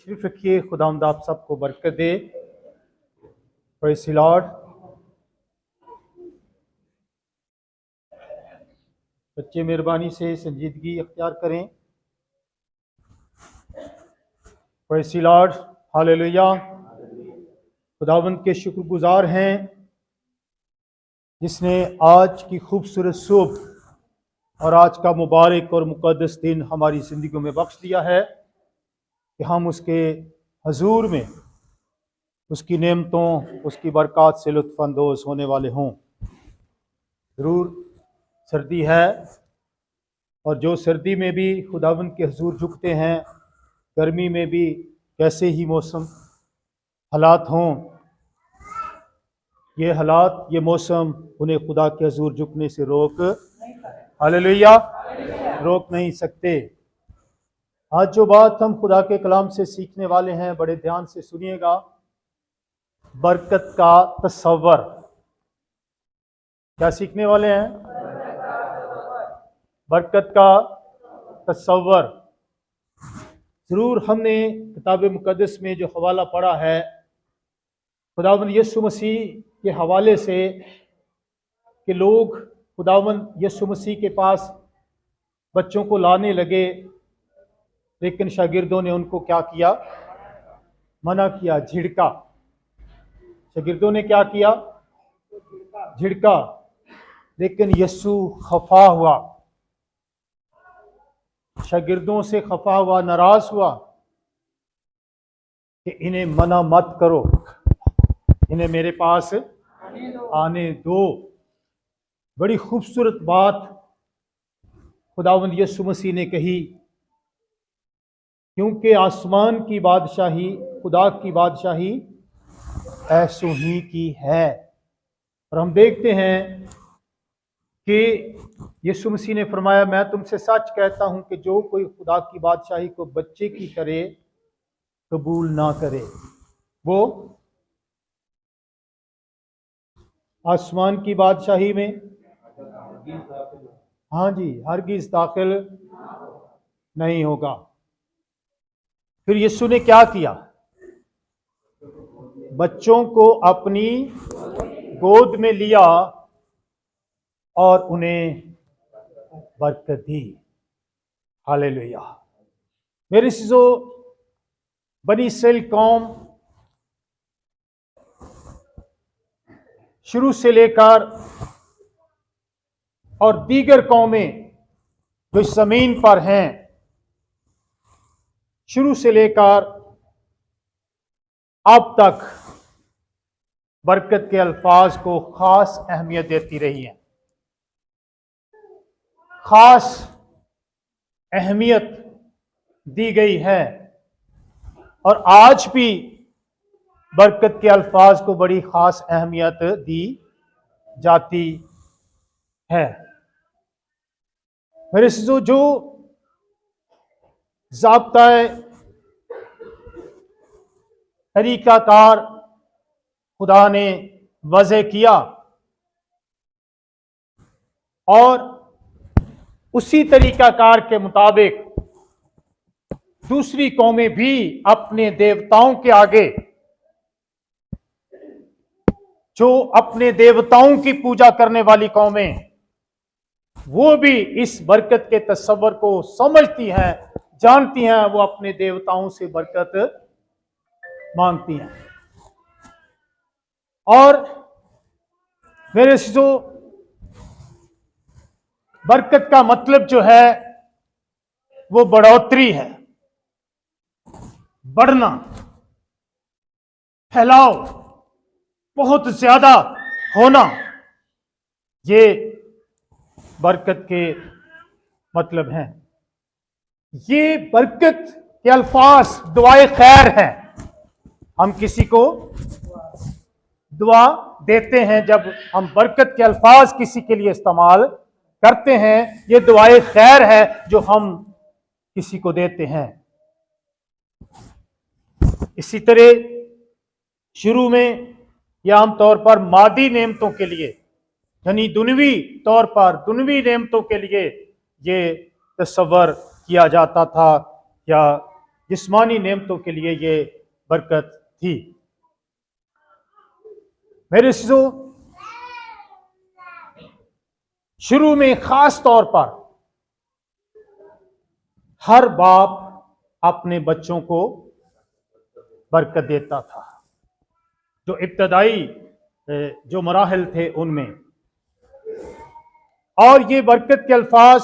तशरीफ रखिए। खुदावंद आप सबको बरकत दे। Praise the Lord. बच्चे मेहरबानी से संजीदगी अख्तियार करें। Praise the Lord. हालेलुया। खुदावंद के शुक्रगुजार हैं जिसने आज की खूबसूरत सुबह और आज का मुबारक और मुक़द्दस दिन हमारी ज़िंदगी में बख्श दिया है कि हम उसके हजूर में उसकी नेमतों, उसकी बरक़ात से लुत्फ़अंदोज़ होने वाले हों। ज़रूर सर्दी है और जो सर्दी में भी खुदावंद के हजूर झुकते हैं, गर्मी में भी कैसे ही मौसम हालात हों, ये हालात, ये मौसम उन्हें खुदा के हजूर झुकने से रोक हालेलुया रोक नहीं सकते। आज जो बात हम खुदा के कलाम से सीखने वाले हैं, बड़े ध्यान से सुनिएगा। बरकत का तसव्वुर। क्या सीखने वाले हैं? बरकत का तसव्वुर। ज़रूर हमने किताब मुक़द्दस में जो हवाला पढ़ा है खुदावंद यीशु मसीह के हवाले से कि लोग खुदावंद यीशु मसीह के पास बच्चों को लाने लगे, लेकिन शागिर्दों ने उनको क्या किया? मना किया, झिड़का। शागिर्दों ने क्या किया? झिड़का। लेकिन यीशु खफा हुआ, शागिर्दों से खफा हुआ, नाराज हुआ कि इन्हें मना मत करो, इन्हें मेरे पास आने दो। बड़ी खूबसूरत बात खुदावंद यीशु मसीह ने कही, क्योंकि आसमान की बादशाही, खुदा की बादशाही ऐसों ही की है। और हम देखते हैं कि यीशु मसीह ने फरमाया, मैं तुमसे सच कहता हूं कि जो कोई खुदा की बादशाही को बच्चे की करे कबूल ना करे, वो आसमान की बादशाही में हाँ जी हरगिज़ दाखिल नहीं होगा। फिर यीशु ने क्या किया? बच्चों को अपनी गोद में लिया और उन्हें बरकत दी। हालेलुया। मेरे सिजो, बनी इस्राएल कौम शुरू से लेकर और दीगर कौमें जो इस जमीन पर हैं, शुरू से लेकर अब तक बरकत के अल्फाज को खास अहमियत देती रही है, खास अहमियत दी गई है। और आज भी बरकत के अल्फाज को बड़ी खास अहमियत दी जाती है। मेरे सिजो, जो ज़ाब्ता तरीकाकार खुदा ने वज़े किया और उसी तरीकाकार के मुताबिक दूसरी कौमें भी अपने देवताओं के आगे, जो अपने देवताओं की पूजा करने वाली कौमें, वो भी इस बरकत के तसव्वुर को समझती हैं, जानती हैं। वो अपने देवताओं से बरकत मांगती हैं। और मेरे सिजो, बरकत का मतलब जो है वो बढ़ोतरी है, बढ़ना, फैलाव, बहुत ज्यादा होना, ये बरकत के मतलब हैं। ये बरकत के अल्फाज दुआए खैर है। हम किसी को दुआ देते हैं, जब हम बरकत के अल्फाज किसी के लिए इस्तेमाल करते हैं, ये दुआए खैर है जो हम किसी को देते हैं। इसी तरह शुरू में या आमतौर पर मादी नेमतों के लिए, यानी दुनवी तौर पर दुनवी नेमतों के लिए ये तसव्वुर किया जाता था या जिस्मानी नेमतों के लिए ये बरकत थी। मेरे अज़ीज़ों, शुरू में खास तौर पर हर बाप अपने बच्चों को बरकत देता था। जो इब्तदाई जो मराहल थे उनमें, और ये बरकत के अल्फाज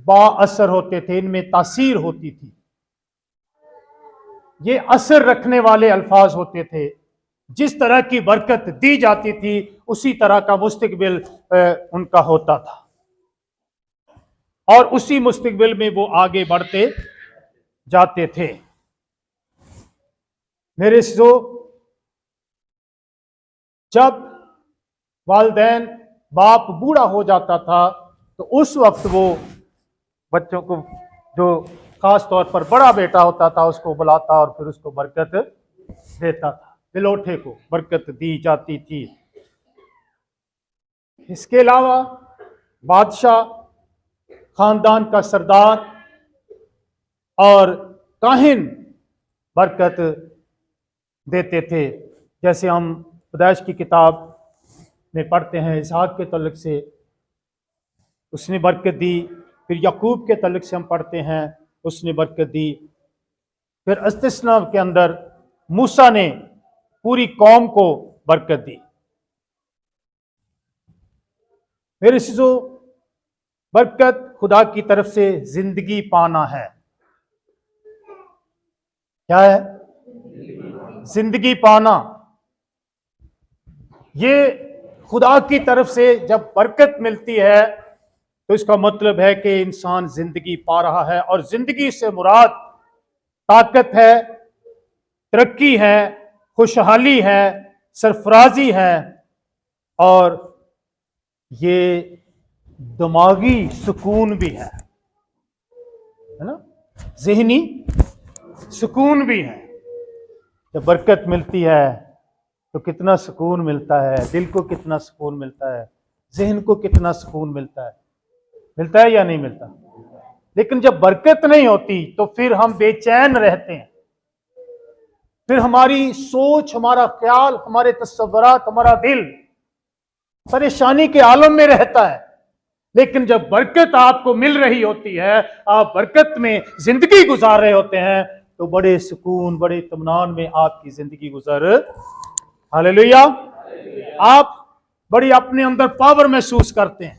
बाअसर होते थे, इनमें तासीर होती थी, ये असर रखने वाले अल्फाज होते थे। जिस तरह की बरकत दी जाती थी उसी तरह का मुस्तकबिल उनका होता था, और उसी मुस्तकबिल में वो आगे बढ़ते जाते थे। मेरे अज़ीज़ों, जब वालिदैन बाप बूढ़ा हो जाता था तो उस वक्त वो बच्चों को, जो खास तौर पर बड़ा बेटा होता था, उसको बुलाता और फिर उसको बरकत देता था। दिलोठे को बरकत दी जाती थी। इसके अलावा बादशाह, खानदान का सरदार और काहिन बरकत देते थे। जैसे हम पैदाइश की किताब में पढ़ते हैं, इसहाक के तल्लुक से उसने बरकत दी। फिर याकूब के तल्लुक से हम पढ़ते हैं, उसने बरकत दी। फिर इस्तिस्ना के अंदर मूसा ने पूरी कौम को बरकत दी। मेरे अज़ीज़ों, बरकत खुदा की तरफ से जिंदगी पाना है। क्या है? जिंदगी पाना। ये खुदा की तरफ से जब बरकत मिलती है तो इसका मतलब है कि इंसान जिंदगी पा रहा है, और जिंदगी से मुराद ताकत है, तरक्की है, खुशहाली है, सरफराजी है, और ये दिमागी सुकून भी है ना, ज़हनी सुकून भी है। जब बरकत मिलती है तो कितना सुकून मिलता है, दिल को कितना सुकून मिलता है, जहन को कितना सुकून मिलता है या नहीं मिलता। लेकिन जब बरकत नहीं होती तो फिर हम बेचैन रहते हैं, फिर हमारी सोच, हमारा ख्याल, हमारे तस्वुरात, हमारा दिल परेशानी के आलम में रहता है। लेकिन जब बरकत आपको मिल रही होती है, आप बरकत में जिंदगी गुजार रहे होते हैं, तो बड़े सुकून, बड़े इत्मीनान में आपकी जिंदगी गुजर। हालेलुया। आप बड़ी अपने अंदर पावर महसूस करते हैं,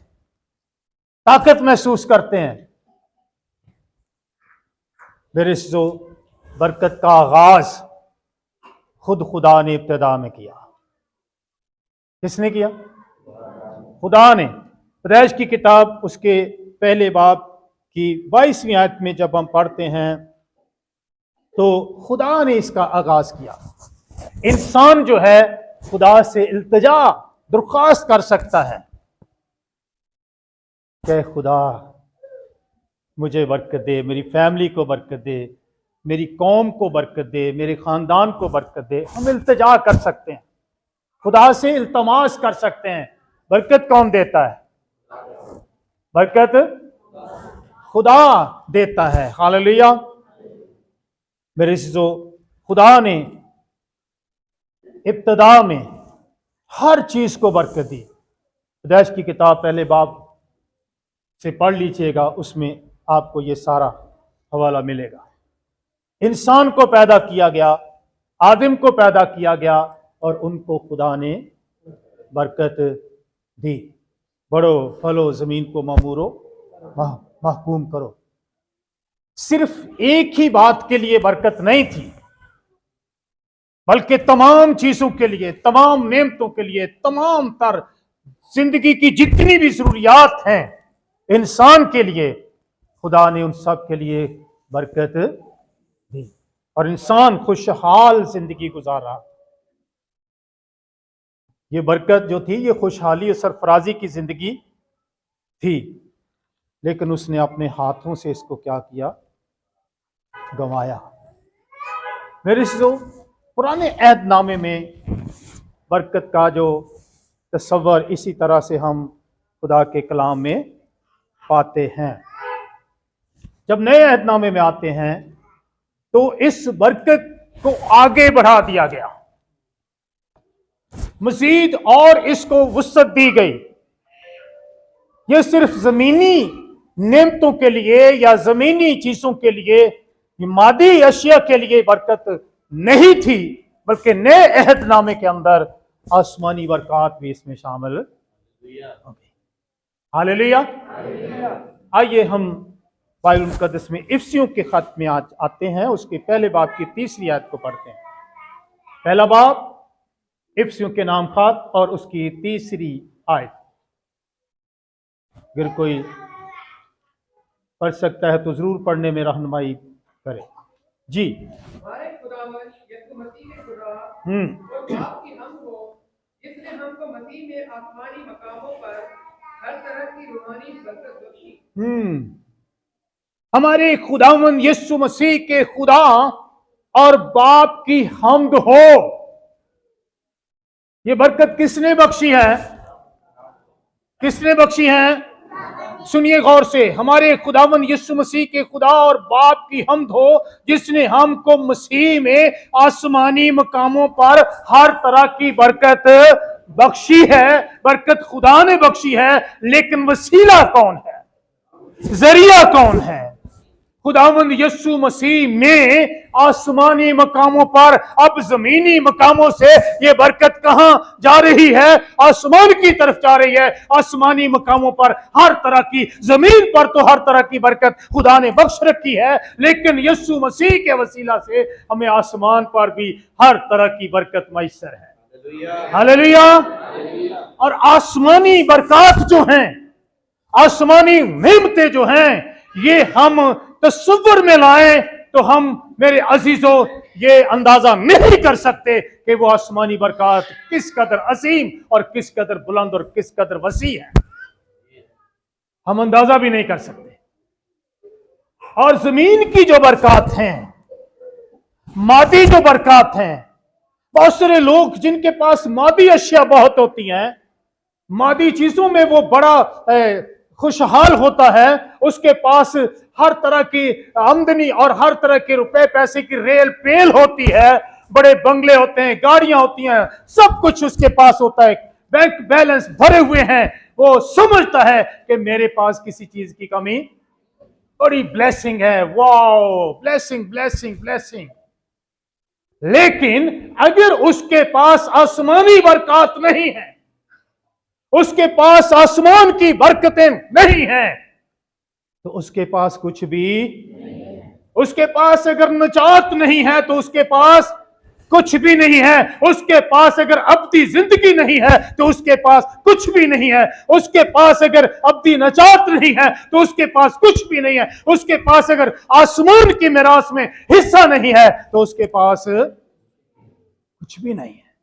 ताकत महसूस करते हैं। मेरे जो बरकत का आगाज खुद खुदा ने इब्तिदा में किया। किसने किया? खुदा ने। पैदाइश की किताब उसके पहले बाब की 22वीं आयत में जब हम पढ़ते हैं तो खुदा ने इसका आगाज किया। इंसान जो है खुदा से इल्तिजा, दरख्वास्त कर सकता है कि खुदा मुझे बरकत दे, मेरी फैमिली को बरकत दे, मेरी कौम को बरकत दे, मेरे खानदान को बरकत दे। हम इल्तिजा कर सकते हैं, खुदा से इल्तमास कर सकते हैं। बरकत कौन देता है? बरकत खुदा देता है। हालेलुया। मेरे जो खुदा ने इब्तिदा में हर चीज को बरकत दी। पैदाइश की किताब पहले बाब से पढ़ लीजिएगा, उसमें आपको ये सारा हवाला मिलेगा। इंसान को पैदा किया गया, आदम को पैदा किया गया, और उनको खुदा ने बरकत दी। बढ़ो, फलो, जमीन को मामूरो, महकूम करो। सिर्फ एक ही बात के लिए बरकत नहीं थी, बल्कि तमाम चीजों के लिए, तमाम नेमतों के लिए, तमाम तर जिंदगी की जितनी भी जरूरियात हैं इंसान के लिए, खुदा ने उन सब के लिए बरकत दी, और इंसान खुशहाल जिंदगी गुजार रहा। ये बरकत जो थी, ये खुशहाली और सरफराजी की जिंदगी थी। लेकिन उसने अपने हाथों से इसको क्या किया? गंवाया। मेरे जो पुराने अहदनामे में बरकत का जो तस्वर इसी तरह से हम खुदा के कलाम में पाते हैं। जब नए अहदनामे में आते हैं तो इस बरकत को आगे बढ़ा दिया गया, मजीद और इसको वुसअत दी गई। यह सिर्फ जमीनी नेमतों के लिए या जमीनी चीजों के लिए, मादी अशिया के लिए बरकत नहीं थी, बल्कि नए अहदनामे के अंदर आसमानी बरकत भी इसमें शामिल हो गई। हालेलुया। आइए हम बाइबल मुकद्दस में इफसियों के खत में आज आते हैं, उसके पहले बाब की 3री आयत को पढ़ते हैं। पहला बाब इफसियों के नाम खत और उसकी 3री आयत। अगर कोई पढ़ सकता है तो जरूर पढ़ने में रहनुमाई करे। जी। हमारे खुदावंद यीशु मसीह के खुदा और बाप की हम हो, जिसने हमको मसीह में आसमानी मकामों पर हर तरह की रूहानी बरकत बख्शी। हमारे खुदावंद यीशु मसीह के खुदा और बाप की हम्द हो। ये बरकत किसने बख्शी है? किसने बख्शी है? सुनिए गौर से, हमारे खुदावंद यीशु मसीह के खुदा और बाप की हम्द हो, जिसने हमको मसीह में आसमानी मकामों पर हर तरह की बरकत बख्शी है। बरकत खुदा ने बख्शी है, लेकिन वसीला कौन है? जरिया कौन है? खुदावंद यीशु मसीह में आसमानी मकामों पर। अब जमीनी मकामों से ये बरकत कहां जा रही है? आसमान की तरफ जा रही है। आसमानी मकामों पर हर तरह की, जमीन पर तो हर तरह की बरकत खुदा ने बख्श रखी है, लेकिन यीशु मसीह के वसीला से हमें आसमान पर भी हर तरह की बरकत मैसर है। हालेलुया। और आसमानी बरकत जो हैं, आसमानी नेमतें जो हैं, ये हम तस्वुर में लाएं तो हम, मेरे अजीजों, ये अंदाजा नहीं कर सकते कि वो आसमानी बरकत किस कदर असीम और किस कदर बुलंद और किस कदर वसी है। हम अंदाजा भी नहीं कर सकते। और जमीन की जो बरकत हैं, मादी जो बरकत हैं, बहुत सारे लोग जिनके पास मादी अशिया बहुत होती हैं, मादी चीजों में वो बड़ा खुशहाल होता है, उसके पास हर तरह की आमदनी और हर तरह के रुपए पैसे की रेल पेल होती है, बड़े बंगले होते हैं, गाड़ियां होती हैं, सब कुछ उसके पास होता है, बैंक बैलेंस भरे हुए हैं। वो समझता है कि मेरे पास किसी चीज की कमी, बड़ी ब्लेसिंग है, वाओ, ब्लेसिंग ब्लेसिंग ब्लेसिंग। लेकिन अगर उसके पास आसमानी बरकत नहीं है, उसके पास आसमान की बरकतें नहीं हैं, तो उसके पास कुछ भी नहीं है। उसके पास अगर नजात नहीं है तो उसके पास कुछ भी नहीं है। उसके पास अगर अब्दी जिंदगी नहीं है तो उसके पास कुछ भी नहीं है। उसके पास अगर अब्दी नजात नहीं है तो उसके पास कुछ भी नहीं है। उसके पास अगर आसमान की मिरास में हिस्सा नहीं है तो उसके पास कुछ भी नहीं है।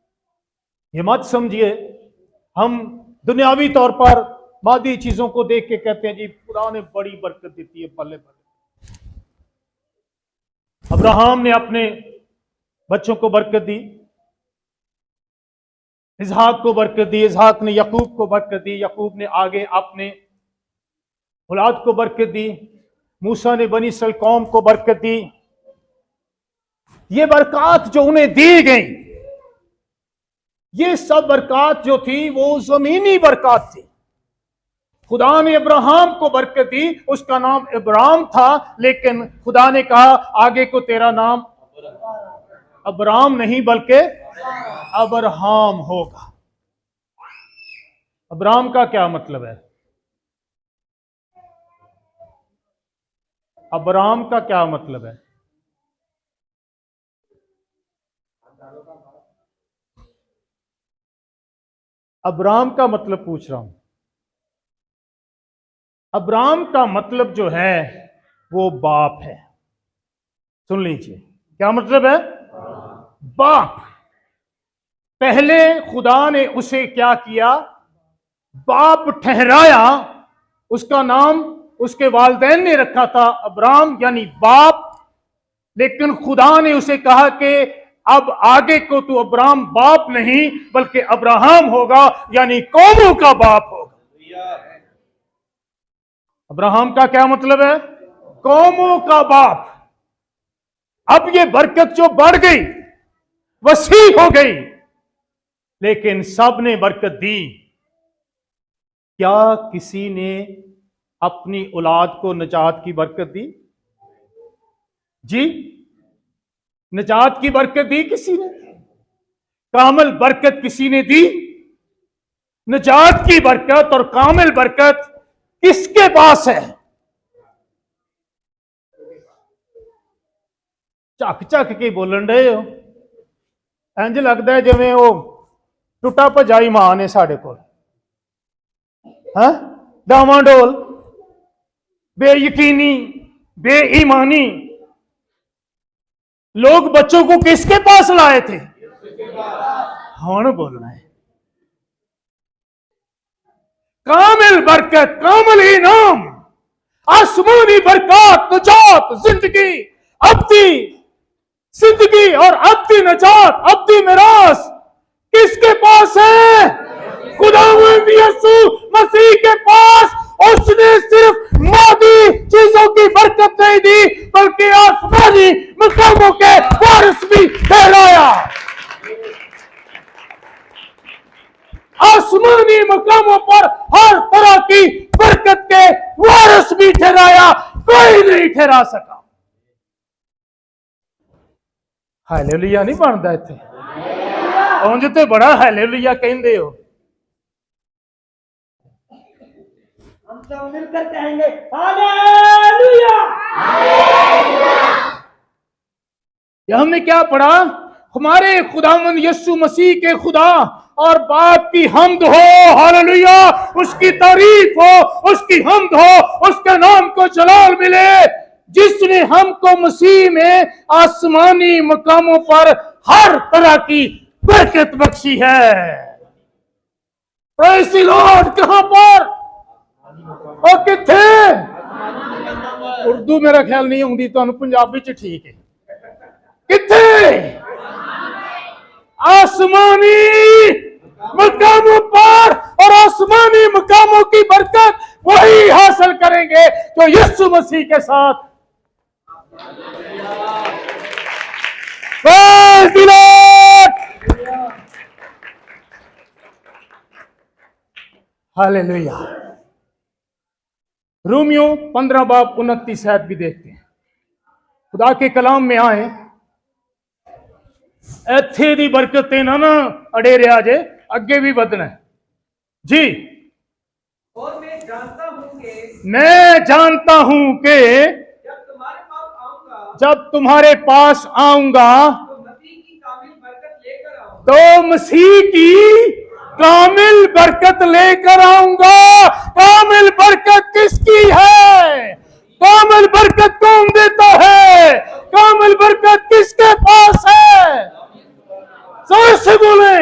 ये मत समझिए हम दुनियावी तौर पर मादी चीजों को देख के कहते हैं जी खुदा ने बड़ी बरकत देती है, बल्ले बल्ले। अब्राहम ने अपने बच्चों को बरकत दी, इसहाक को बरकत दी, इसहाक ने यकूब को बरकत दी, यकूब ने आगे अपने औलाद को बरकत दी, मूसा ने बनी इस्राएल कौम को बरकत दी। ये बरकत जो उन्हें दी गई, ये सब बरकत जो थी वो जमीनी बरकत थी। खुदा ने अब्राहम को बरकत दी, उसका नाम इब्राहिम था, लेकिन खुदा ने कहा आगे को तेरा नाम अब्राम नहीं बल्कि अब्राहम होगा। अब्राम का क्या मतलब है? अब्राम का क्या मतलब है? अब्राम का मतलब पूछ रहा हूं। अब्राम का मतलब जो है वो बाप है। सुन लीजिए क्या मतलब है? बाप। पहले खुदा ने उसे क्या किया? बाप ठहराया। उसका नाम उसके वालिदैन ने रखा था अब्राम यानी बाप, लेकिन खुदा ने उसे कहा कि अब आगे को तू अब्राम बाप नहीं बल्कि अब्राहम होगा, यानी कौमों का बाप होगा। अब्राहम का क्या मतलब है? कौमों का बाप। अब ये बरकत जो बढ़ गई, वसी हो गई, लेकिन सब ने बरकत दी। क्या किसी ने अपनी औलाद को निजात की बरकत दी? जी, निजात की बरकत दी किसी ने? कामिल बरकत किसी ने दी? निजात की बरकत और कामिल बरकत किसके पास है? झक झक के बोलन रहे हो, इंज लगता है जिवें वो टुटा भजा ईमान है साडे कोल। हाँ, डावाडोल, बेयकीनी, बेईमानी। लोग बच्चों को किसके पास लाए थे? हुण बोलना है। कामिल बरकत, कामिल इनाम, आसमानी बरकत, निजात, जिंदगी, अब्दी जिंदगी और अब्दी निजात, अब्दी मिरास किसके पास है? खुदावंद यीशु मसीह के पास। उसने सिर्फ मादी चीजों की बरकत नहीं दी, बल्कि आसमानी मकामों के वारिस भी ठहराया। आसमानी मकामों पर हर तरह की बरकत के वारिस भी ठहराया, कोई नहीं ठहरा सका। हालेलुया नहीं बनता इत्थे? उंज ते बड़ा हालेलुया कहंदे हो। हम सब मिलकर कहेंगे हालेलुया। हमने क्या पढ़ा? हमारे खुदावंद यीशु मसीह के खुदा और बाप की हम्द हो, हालेलुया, उसकी तारीफ हो, उसकी हम्द हो, उसके नाम को जलाल मिले, जिसने हमको मसीह में आसमानी मकामों पर हर तरह की बरकत बख्शी है। Praise the Lord. कहां पर और किथे? उर्दू मेरा ख्याल नहीं आउंदी तुहानू, पंजाबी च ठीक है। किथे? आसमानी मकामों पर। और आसमानी मकामों की बरकत वही हासिल करेंगे जो यीशु मसीह के साथ। Praise the Lord. Hallelujah. Romeo 15 बाब 29 आयत भी देखते हैं। खुदा के कलाम में आए, इत्थे दी बरकतें ना अड़े रहा जे, अगे भी बदना है जी। और मैं जानता हूं कि मैं जानता हूं कि जब तुम्हारे पास आऊंगा तो मसीह की कामिल बरकत लेकर आऊंगा। तो मसीह की कामिल बरकत लेकर आऊंगा। कामिल बरकत किसकी है? कामिल बरकत कौन देता है? कामिल बरकत किसके पास है? जोर से बोले,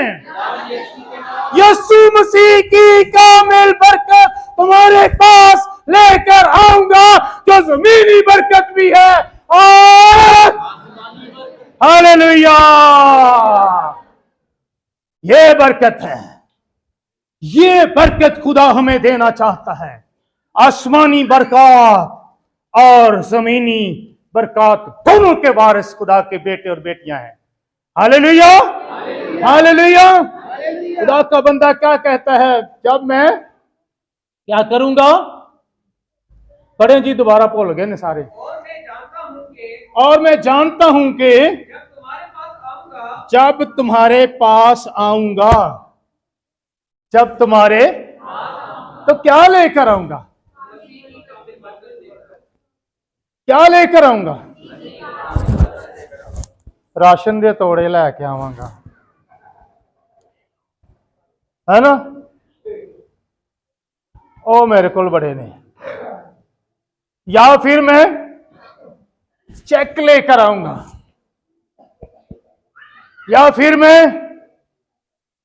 यीशु मसीह की कामिल बरकत तुम्हारे पास लेकर आऊंगा, जो जमीनी बरकत भी है और हालेलुया। ये बरकत है, ये बरकत खुदा हमें देना चाहता है। आसमानी बरकत और जमीनी बरकत दोनों के वारिस खुदा के बेटे और बेटियां हैं। Hallelujah, hallelujah. खुदा का बंदा क्या कहता है? जब मैं क्या करूंगा? पढ़े जी, दोबारा भूल गए ने सारे। और मैं जानता हूं कि जब तुम्हारे पास आऊंगा, जब तुम्हारे तो क्या लेकर आऊंगा? क्या लेकर आऊंगा? राशन दे तोड़े लैके आवांगा, है ना? ओ मेरे को बड़े ने। या फिर मैं चेक लेकर आऊंगा, या फिर मैं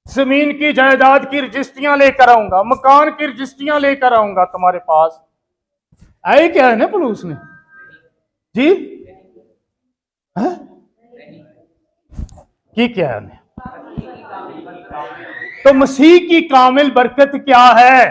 जमीन की जायदाद की रजिस्ट्रियां लेकर आऊंगा, मकान की रजिस्ट्रियां लेकर आऊंगा तुम्हारे पास। आए क्या है ना पलूस ने जी? है? की क्या है? तो मसीह की कामिल बरकत क्या है?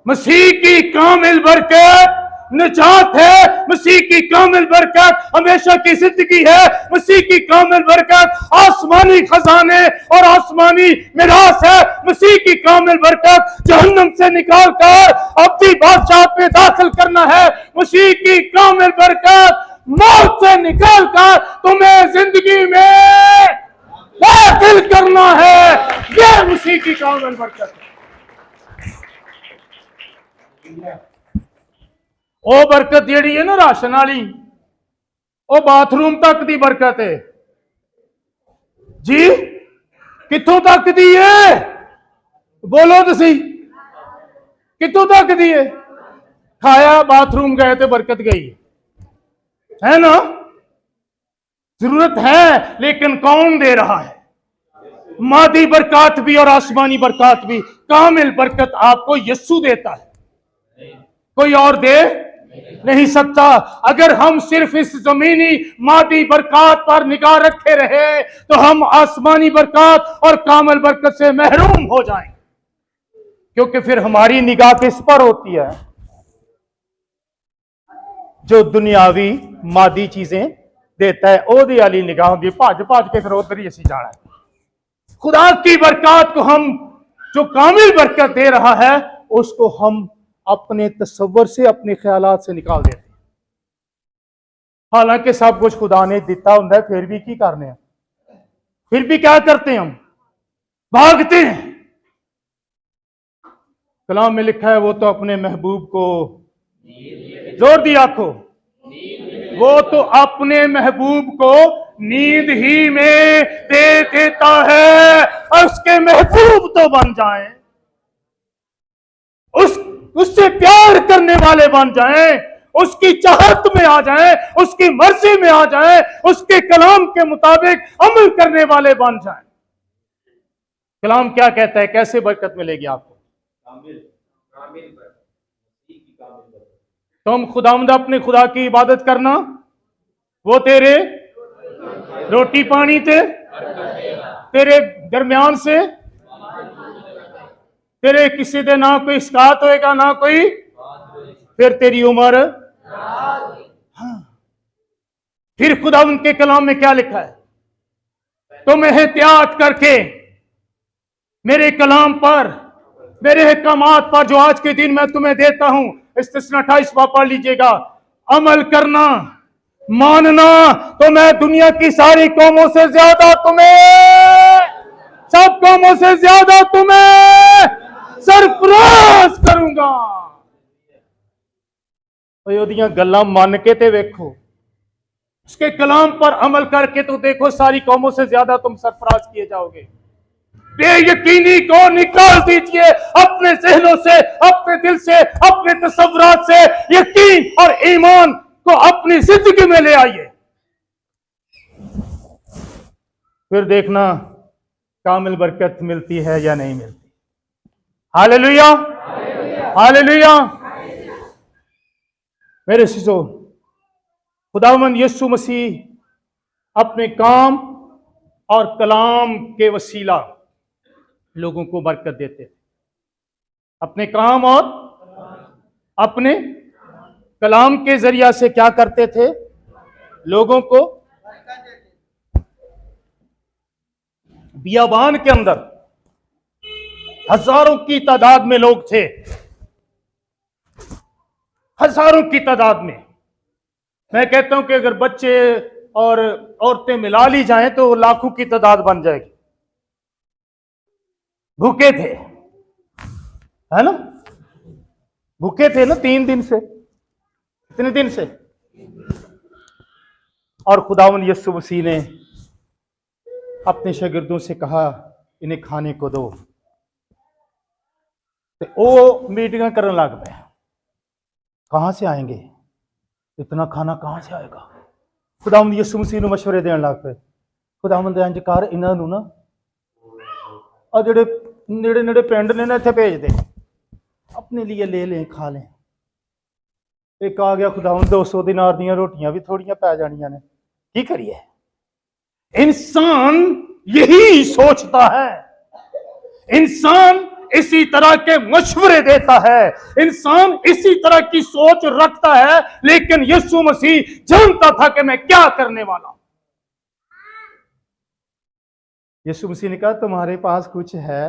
मसीह की कामिल बरकत निजात है, मसीह की कामिल बरकत हमेशा की जिंदगी है, मसीह की कामिल बरकत आसमानी खजाने और आसमानी मिरास है, मसीह की कामिल बरकत जहन्नम से निकाल कर अपनी बादशाह में दाखिल करना है, मसीह की कामिल बरकत मौत से निकाल कर तुम्हें जिंदगी में दाखिल करना है। यह मसीह की कामिल बरकत है। ਉਹ ਬਰਕਤ ਜਿਹੜੀ ਹੈ ਨਾ ਰਾਸ਼ਨ ਵਾਲੀ, ਉਹ ਬਾਥਰੂਮ ਤੱਕ ਦੀ ਬਰਕਤ ਹੈ ਜੀ। ਕਿੱਥੋਂ ਤੱਕ ਦੀ ਹੈ? ਬੋਲੋ ਤੁਸੀਂ, ਕਿੱਥੋਂ ਤੱਕ ਦੀ ਹੈ? ਖਾਇਆ, ਬਾਥਰੂਮ ਗਏ ਤੇ ਬਰਕਤ ਗਈ, है ना? जरूरत है, लेकिन कौन दे रहा है? मादी बरकत भी और आसमानी बरकत भी, कामिल बरकत आपको यीशु देता है, कोई और दे नहीं सकता। अगर हम सिर्फ इस जमीनी मादी बरकत पर निगाह रखे रहे तो हम आसमानी बरकत और कामिल बरकत से महरूम हो जाएंगे, क्योंकि फिर हमारी निगाह किस पर होती है? जो दुनियावी मादी चीजें देता है, ओदी वाली निगाह होगी, भज भज के फिर उधर ही असी जाना है। खुदा की बरकत को हम, जो कामिल बरकत दे रहा है, उसको हम अपने तसव्वुर से, अपने ख्यालात से निकाल देते हैं। हालांकि सब कुछ खुदा ने दिता होता है, फिर भी की करने हैं, फिर भी क्या करते हैं? हम भागते हैं। कलाम में लिखा है, वो तो अपने महबूब को, जोर दी आंखो, वो तो अपने महबूब को नींद ही में दे देता है। और उसके महबूब तो बन जाएं, उससे प्यार करने वाले बन जाएं, उसकी चाहत में आ जाएं, उसकी मर्जी में आ जाएं, उसके कलाम के मुताबिक अमल करने वाले बन जाएं। कलाम क्या कहता है? कैसे बरकत मिलेगी आपको? तुम खुदावंद अपने खुदा की इबादत करना, वो तेरे रोटी पानी तेरे दरमियान से, तेरे किसी दे ना कोई शिकायत होएगा ना कोई, फिर तेरी उम्र। हाँ। फिर खुदावंद के कलाम में क्या लिखा है? तुम एहतियात करके मेरे कलाम पर, मेरे अहकामात पर जो आज के दिन मैं तुम्हें देता हूं, इस्तिस्ना 28 पढ़ लीजिएगा, अमल करना, मानना, तो मैं दुनिया की सारी कौमों से ज्यादा तुम्हें, सब कौमों से ज्यादा तुम्हें सरफराज करूंगा। ओदियां गल्लां मान के ते वेखो, उसके कलाम पर अमल करके तो देखो, सारी कौमों से ज्यादा तुम सरफराज किए जाओगे। बेयकीनी को निकाल दीजिए अपने ज़हनों से, अपने दिल से, अपने तसव्वुरात से। यकीन और ईमान को अपनी जिंदगी में ले आइए, फिर देखना कामिल बरकत मिलती है या नहीं मिलती। Hallelujah, hallelujah. मेरे सिसो, खुदावंद यीशु मसीह अपने काम और कलाम के वसीला लोगों को बरकत देते थे। अपने काम और अपने कलाम के जरिया से क्या करते थे? लोगों को। बियाबान के अंदर हजारों की तादाद में लोग थे, हजारों की तादाद में। मैं कहता हूं कि अगर बच्चे और औरतें मिला ली जाएं तो लाखों की तादाद बन जाएगी। भूखे थे, है ना? भूखे थे ना 3 दिन से, कितने दिन से? और खुदावंद यीशु मसीह ने अपने शागिर्दों से कहा, इन्हें खाने को दो। तो वो मीटिंग करने लग पे, कहां से आएंगे इतना खाना, कहां से आएगा? खुदावंद यीशु मसीह ਨੂੰ मशवरे देने लग पे, खुदावंद इंज कर, इन्हां ਨੂੰ ना आ ਜਿਹੜੇ नेड़े नेड़े पिंड ने ना इत्थे भेज दे, अपने लिए ले लें, खा लें। एक आ गया खुदावंद 200 दिनार ਦੀਆਂ रोटियां भी थोड़ियां पै जानियां ने, की करिए? इंसान यही सोचता है, इंसान इसी तरह के मशवरे देता है, इंसान इसी तरह की सोच रखता है, लेकिन यीशु मसीह जानता था कि मैं क्या करने वाला हूं। यीशु मसीह ने कहा तुम्हारे पास कुछ है,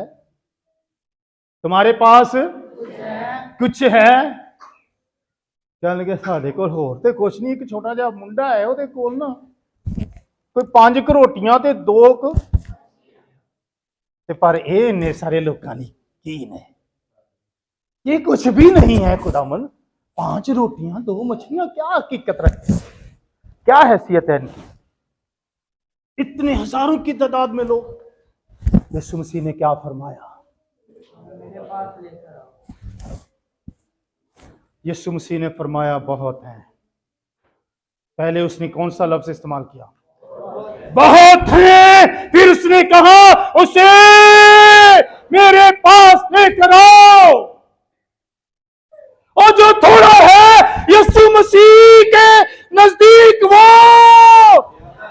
तुम्हारे पास कुछ है। कहने लगे साडे कोल होर ते कुछ नहीं, एक छोटा जिहा मुंडा है ਉਹਦੇ ਕੋਲ ना कोई 5 रोटियां ते 2 ते पर ये इन्ने सारे लोगों ने की ने, ये कुछ भी नहीं है खुदावन, 5 रोटियां 2 मछलियां, क्या हकीकत रखते, क्या हैसियत है इनकी, इतने हजारों की तादाद में लोग। यीशु मसीह ने क्या फरमाया, यीशु मसीह ने फरमाया बहुत है। पहले उसने कौन सा लफ्ज इस्तेमाल किया, बहुत है। फिर उसने कहा उसे मेरे पास लेकर आओ। और जो थोड़ा है यीशु मसीह के नजदीक वो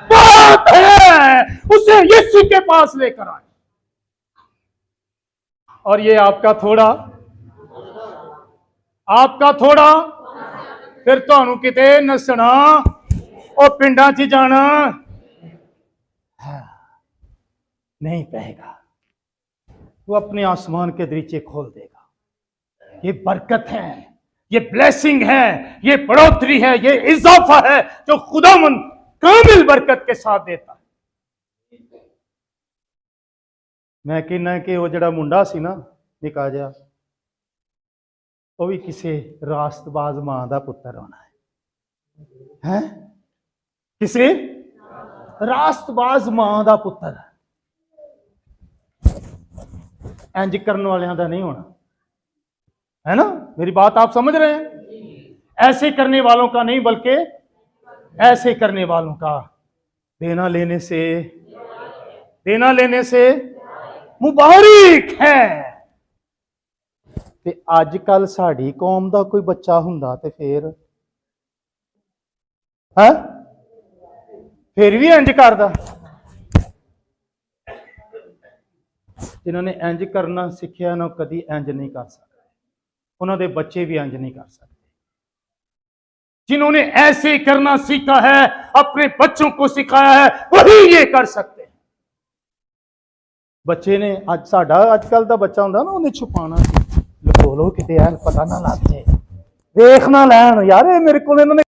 बहुत है, उसे यीशु के पास लेकर आए। और ये आपका थोड़ा, आपका थोड़ा, फिर ਤੁਹਾਨੂੰ ਕਿਤੇ ਨਸਣਾ और पिंडा च जाना नहीं पड़ेगा, वो अपने आसमान के दरीचे खोल देगा। ये बरकत है, ये ब्लेसिंग है, ये बढ़ोतरी है, ये इजाफा है जो खुदावंद कामिल बरकत के साथ देता है। मैं कहना कि वो जड़ा मुंडा सी ना निका जा, वो भी किसी रास्तबाज मां का पुत्र होना है, किसी रास्तबाज मां का पुत्र, इंज करने वाले का नहीं होना, है ना। मेरी बात आप समझ रहे हैं, ऐसे करने वालों का नहीं बल्कि ऐसे करने वालों का। देना लेने से मुबारक है। ते अजकल साड़ी कौम का कोई बच्चा हुंदा ते फिर है, फिर भी इंज करदा। जिन्होंने इंज करना सीखिया ना कभी इंज नहीं कर सकते, उन्होंने बच्चे भी इंज नहीं कर सकते। जिन्होंने ऐसे करना सीखा है, अपने बच्चों को सिखाया है, वही ये कर सकते हैं। बच्चे ने अज साडा अजकल का बच्चा हुंदा ना, उन्हें छुपाना लको लो किते पता ना लग जाए, देख ना लैन यार मेरे को इन्होंने